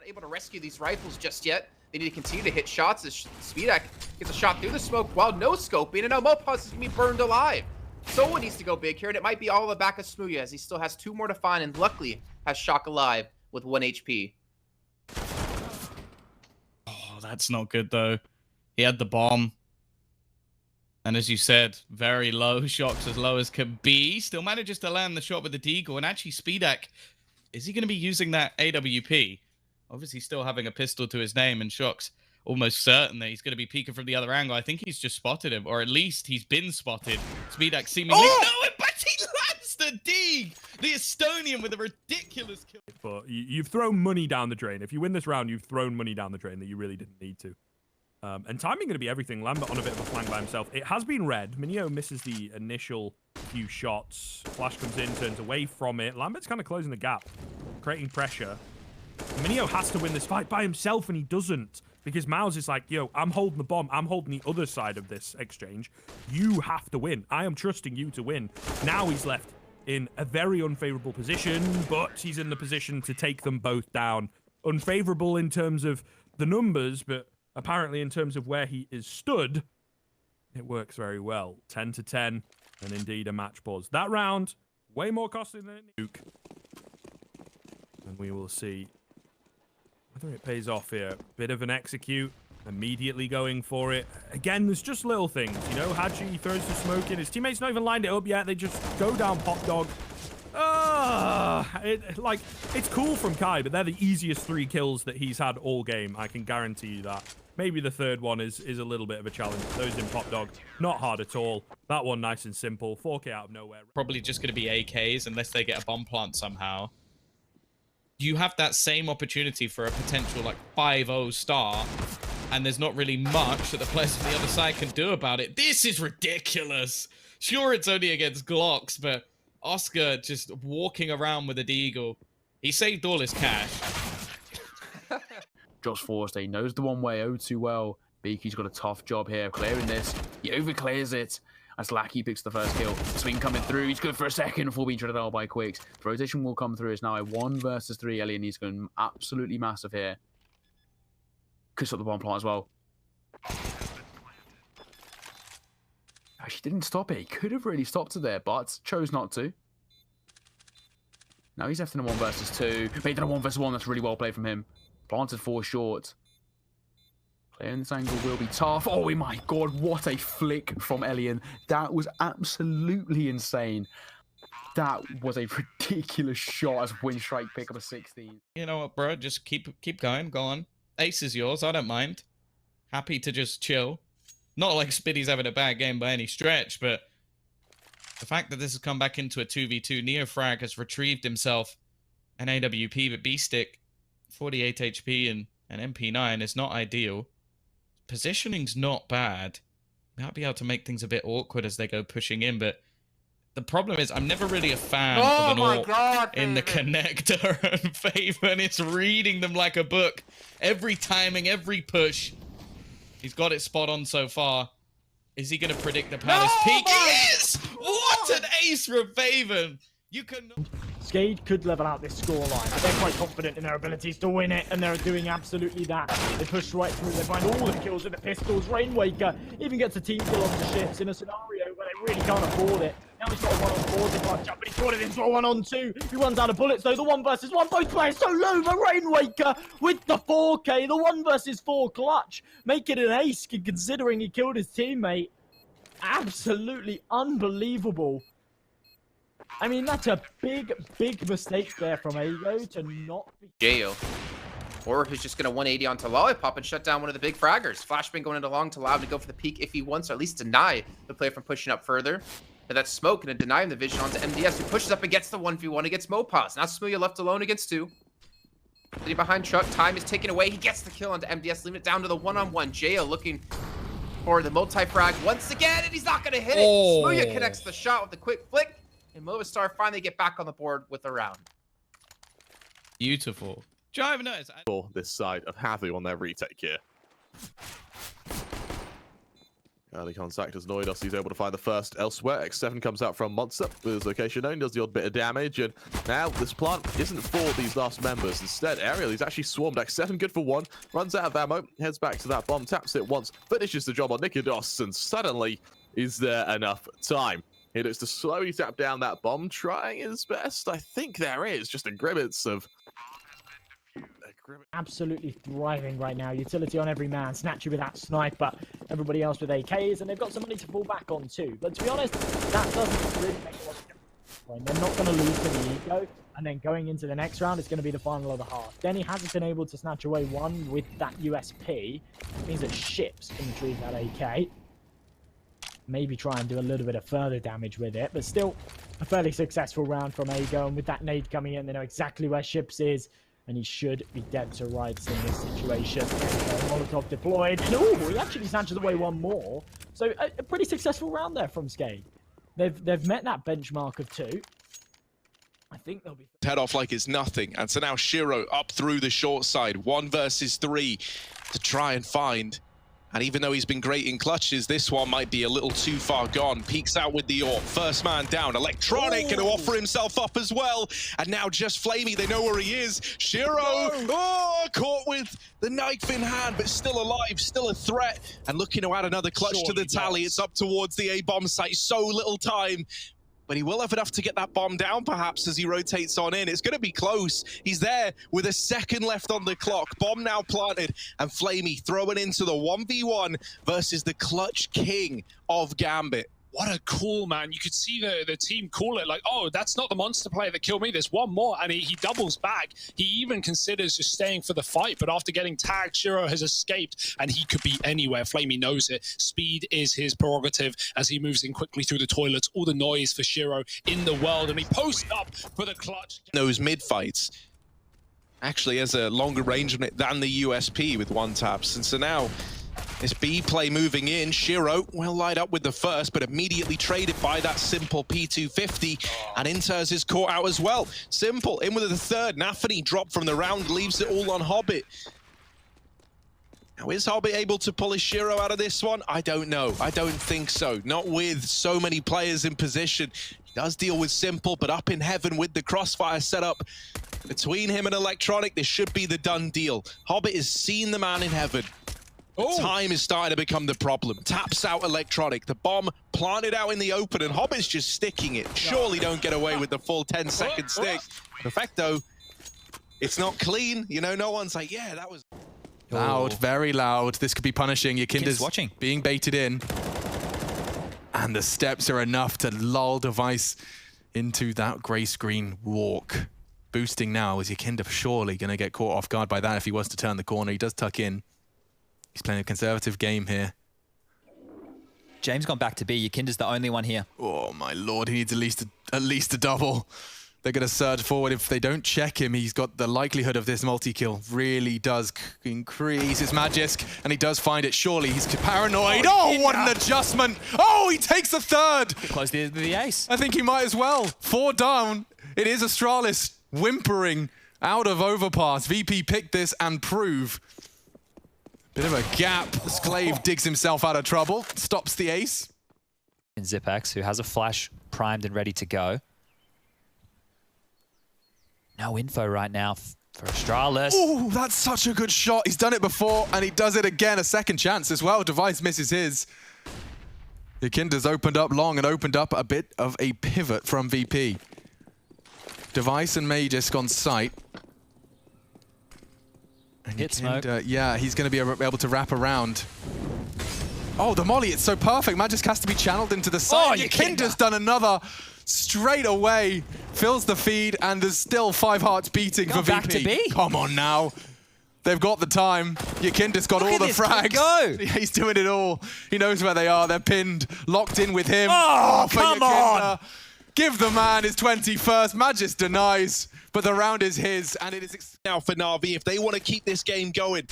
not able to rescue these rifles just yet. They need to continue to hit shots as Speedak gets a shot through the smoke while no scoping, and now Mopaz is going to be burned alive. Someone needs to go big here, and it might be all on the back of Smooya as he still has 2 more to find, and luckily has Shock alive with 1 HP. Oh, that's not good, though. He had the bomb. And as you said, very low shots, as low as can be. Still manages to land the shot with the deagle. And actually, Speedak, is he going to be using that AWP? Obviously, still having a pistol to his name, and Shock's almost certain that he's going to be peeking from the other angle. I think he's just spotted him, or at least he's been spotted. Speedak seemingly know it, but he lands the dig! The Estonian with a ridiculous kill. But you've thrown money down the drain. If you win this round, you've thrown money down the drain that you really didn't need to. And timing going to be everything. Lambert on a bit of a flank by himself. It has been red. Minio misses the initial few shots. Flash comes in, turns away from it. Lambert's kind of closing the gap, creating pressure. Minio has to win this fight by himself, and he doesn't. Because Miles is like, yo, I'm holding the bomb. I'm holding the other side of this exchange. You have to win. I am trusting you to win. Now he's left in a very unfavorable position, but he's in the position to take them both down. Unfavorable in terms of the numbers, but apparently in terms of where he is stood, it works very well. 10 to 10, and indeed a match pause. That round, way more costly than Nuke. And we will see whether it pays off here. Bit of an execute, immediately going for it. Again, there's just little things, you know. Haji throws the smoke in. His teammates not even lined it up yet. They just go down Pop Dog. It's cool from Kai, but they're the easiest 3 kills that he's had all game. I can guarantee you that. Maybe the third one is a little bit of a challenge. Those in Pop Dog, not hard at all. That one nice and simple. 4K out of nowhere. Probably just going to be AKs unless they get a bomb plant somehow. You have that same opportunity for a potential like 5-0 start, and there's not really much that the players on the other side can do about it. This is ridiculous. Sure, it's only against Glocks, but Oscar just walking around with a deagle. He saved all his cash. Josh Forster knows the one way oh too well. Beaky's got a tough job here clearing this. He overclears it. As Lackey picks the first kill. Swing coming through. He's good for a second before being shredded out by Quicks. The rotation will come through. It's now a 1 versus 3. Alien needs going absolutely massive here. Could stop the bomb plant as well. Actually didn't stop it. He could have really stopped it there, but chose not to. Now he's left in a 1 versus 2. Made it a 1 versus 1. That's really well played from him. Planted 4 short. Clearing this angle will be tough. Oh my god, what a flick from Elian. That was absolutely insane. That was a ridiculous shot as Windstrike pick up a 16. You know what, bro? Just keep going. Go on. Ace is yours. I don't mind. Happy to just chill. Not like Spiddy's having a bad game by any stretch, but the fact that this has come back into a 2v2, Neofrag has retrieved himself an AWP, but B-Stick, 48 HP and an MP9 is not ideal. Positioning's not bad. Might be able to make things a bit awkward as they go pushing in, but the problem is I'm never really a fan of an ult in the connector, and Faven is reading them like a book. Every timing, every push. He's got it spot on so far. Is he going to predict the Palace peak? He is! What an ace from Faven! You can... Skade could level out this scoreline. They're quite confident in their abilities to win it, and they're doing absolutely that. They push right through, they find all the kills with the pistols. Rainwaker even gets a team kill on the ships in a scenario where they really can't afford it. Now he's got a 1-on-4, they can't jump, but he's got it into a 1-on-2. He runs out of bullets though, the 1 versus 1. Both players so low, but Rainwaker with the 4K, the 1 versus 4 clutch. Make it an ace, considering he killed his teammate. Absolutely unbelievable. I mean, that's a big mistake there from Ago to not be... Jayo. Or who's just going to 180 onto Lollipop and shut down one of the big fraggers. Flashbang going into long to allow him to go for the peak if he wants, or at least deny the player from pushing up further. But that's Smoke going to deny him the vision onto MDS, who pushes up and gets the 1v1 against Mopaz. Now Smooya left alone against 2. Sitting behind Truck, time is taken away. He gets the kill onto MDS, leaving it down to the 1-on-1. Jayo looking for the multi-frag once again, and he's not going to hit it. Smooya connects the shot with a quick flick. And Movistar finally get back on the board with a round. Beautiful. Do you even notice? This side of Hadley on their retake here. Early contact as Noidos, he's able to find the first elsewhere. X7 comes out from Monster with his location known, does the odd bit of damage, and now this plant isn't for these last members. Instead, Ariel, he's actually swarmed. X7 good for one, runs out of ammo, heads back to that bomb, taps it once, finishes the job on Nikodos, and suddenly is there enough time? He looks to slowly tap down that bomb, trying his best. I think there is just a grimace of... Absolutely thriving right now. Utility on every man. Snatchy with that sniper. Everybody else with AKs, and they've got some money to fall back on too. But to be honest, that doesn't really make a lot of difference. They're not going to lose to the ego, and then going into the next round, it's going to be the final of the half. Denny hasn't been able to snatch away one with that USP. It means that Ships can retrieve that AK. Maybe try and do a little bit of further damage with it, but still a fairly successful round from Ago. And with that nade coming in, they know exactly where Ships is. And he should be dead to rights in this situation. Molotov deployed. And oh, he actually snatches away one more. So a pretty successful round there from Skade. They've met that benchmark of 2. I think they'll be... Head off like it's nothing. And so now Shiro up through the short side. 1 versus 3 to try and find. And even though he's been great in clutches, this one might be a little too far gone. Peeks out with the AWP. First man down. Electronic going to offer himself up as well. And now just Flamey, they know where he is. Shiro, caught with the knife in hand, but still alive, still a threat. And looking to add another clutch to the tally. It's up towards the A-bomb site. So little time. But he will have enough to get that bomb down, perhaps, as he rotates on in. It's going to be close. He's there with a second left on the clock. Bomb now planted, and Flamey throwing into the 1v1 versus the clutch king of Gambit. What a call, man. You could see the team call it like, oh, that's not the monster player that killed me. There's one more, and he doubles back. He even considers just staying for the fight, but after getting tagged, Shiro has escaped, and he could be anywhere. Flamey knows it. Speed is his prerogative as he moves in quickly through the toilets. All the noise for Shiro in the world, and he posts up for the clutch. Those mid-fights actually has a longer range on it than the USP with 1 taps. And so now... this B play moving in. Shiro well light up with the first, but immediately traded by that Simple P250. And Inters is caught out as well. Simple in with the third. Nafany dropped from the round, leaves it all on Hobbit. Now, is Hobbit able to pull his Shiro out of this one? I don't know. I don't think so. Not with so many players in position. He does deal with Simple, but up in heaven with the crossfire setup between him and Electronic, this should be the done deal. Hobbit has seen the man in heaven. Time is starting to become the problem. Taps out Electronic. The bomb planted out in the open, and Hobbit's just sticking it. Surely don't get away with the full 10-second stick. Perfecto. It's not clean. You know, no one's like, yeah, that was... Loud, very loud. This could be punishing. Yakinda's watching, being baited in. And the steps are enough to lull Device into that grey screen walk. Boosting now. Is Yakinda surely going to get caught off guard by that if he was to turn the corner? He does tuck in. He's playing a conservative game here. James gone back to B. Yakinda's the only one here. Oh my lord, he needs at least a double. They're going to surge forward. If they don't check him, he's got the likelihood of this multi-kill really does increase his magic, and he does find it. Surely he's paranoid. Oh, what an adjustment. Oh, he takes the third. Close the ace. I think he might as well. 4 down. It is Astralis whimpering out of overpass. VP picked this and prove. Bit of a gap. Sclave digs himself out of trouble. Stops the ace. And Zipex, who has a flash primed and ready to go. No info right now for Astralis. Oh, that's such a good shot. He's done it before, and he does it again. A second chance as well. Device misses his. Yakinda's opened up long and opened up a bit of a pivot from VP. Device and Magisk on site. And Hit smoke. Yeah, he's going to be able to wrap around. Oh, the molly, it's so perfect. Magisk has to be channeled into the side. Oh, Yakinda's done another straight away. Fills the feed, and there's still 5 hearts beating for VP. Back to B. Come on now. They've got the time. Yakinda's got all the frags. Go. He's doing it all. He knows where they are. They're pinned, locked in with him. Oh, for come Yakinda. on. Give the man his 21st. Magisk denies, but the round is his, and it is... Now for Na'Vi, if they want to keep this game going,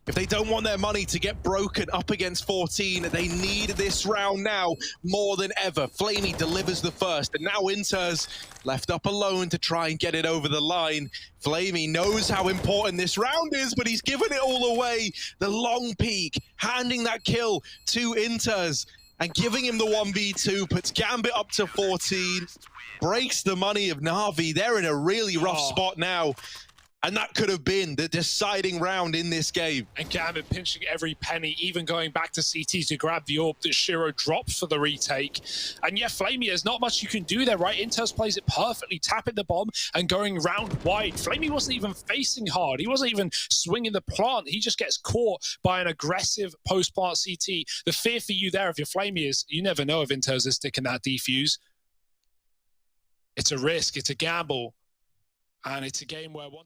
If they don't want their money to get broken up against 14, they need this round now more than ever. Flamey delivers the first, and now Inter's left up alone to try and get it over the line. Flamey knows how important this round is, but he's given it all away. The long peek, handing that kill to Inter's and giving him the 1v2, puts Gambit up to 14, breaks the money of Na'Vi. They're in a really rough spot now. And that could have been the deciding round in this game. And Gambit pinching every penny, even going back to CT to grab the orb that Shiro drops for the retake. And yeah, Flamey, there's not much you can do there, right? Inters plays it perfectly, tapping the bomb and going round wide. Flamey wasn't even facing hard. He wasn't even swinging the plant. He just gets caught by an aggressive post-plant CT. The fear for you there, if you're Flamey, is you never know if Inters is sticking that defuse. It's a risk, it's a gamble. And it's a game where one